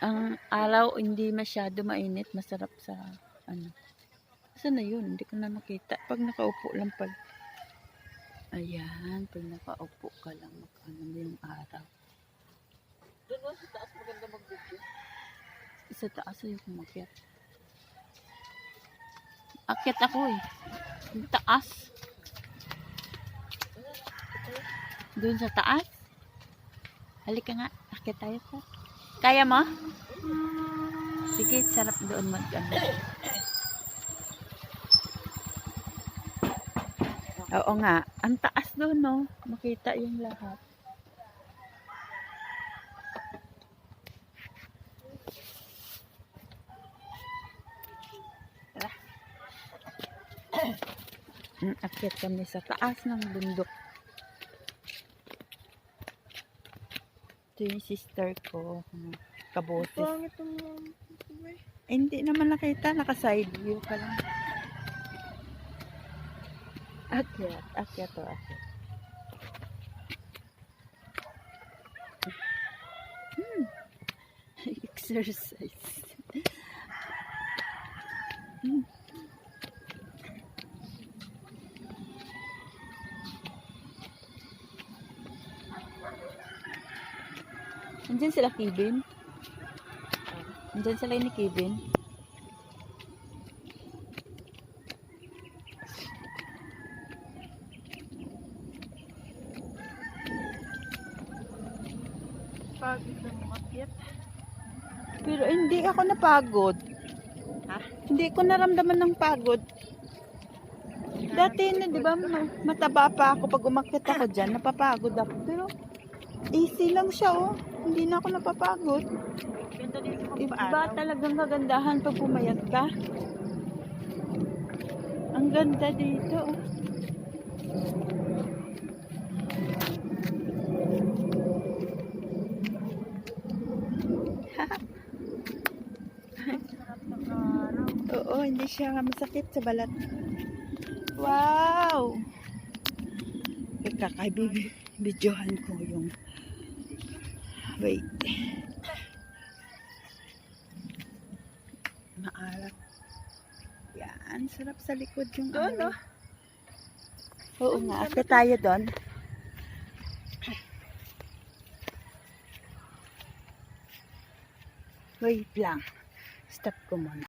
Ang araw hindi masyado mainit, masarap sa ano. Saan na yun? Hindi ko na makita. Pag nakaupo lang pag ayan, pag nakaupo ka lang ano mo yung araw. Doon sa taas maganda mag-video. Sa taas ay yung umakyat. Akyat ako eh. Yung taas. Doon sa taas. Halika nga. Akyat tayo po. Kaya mo? Sige, sarap doon mag-ano. Oo nga. Ang taas doon, no? Makita yung lahat. Akyat kami sa taas ng bundok. Ito yung sister ko. Kabotes. Hindi naman nakita. Naka-side view ka lang. Akyat. Akyat o akyat. Exercise. Nandiyan sila Kevin. Nandiyan sila ni Kevin. Pagod na umakyat. Pero hindi ako napagod. Ha? Hindi ko naramdaman ng pagod. Dati na, di ba, mataba pa ako pag umakyat ako dyan, napapagod ako. Pero easy lang siya, oh. Hindi na ako napapagod. Ganda dito Iba magpaaraw. talagang kagandahan pag pumayat ka. Ang ganda dito, oh. Oo, hindi siya masakit sa balat. Wow! Kakay-videohan ko yung wait. Maalat. Yan, sarap sa likod yung Doon, ano. no? Oo nga, akit tayo doon. Wait lang. Stop ko muna.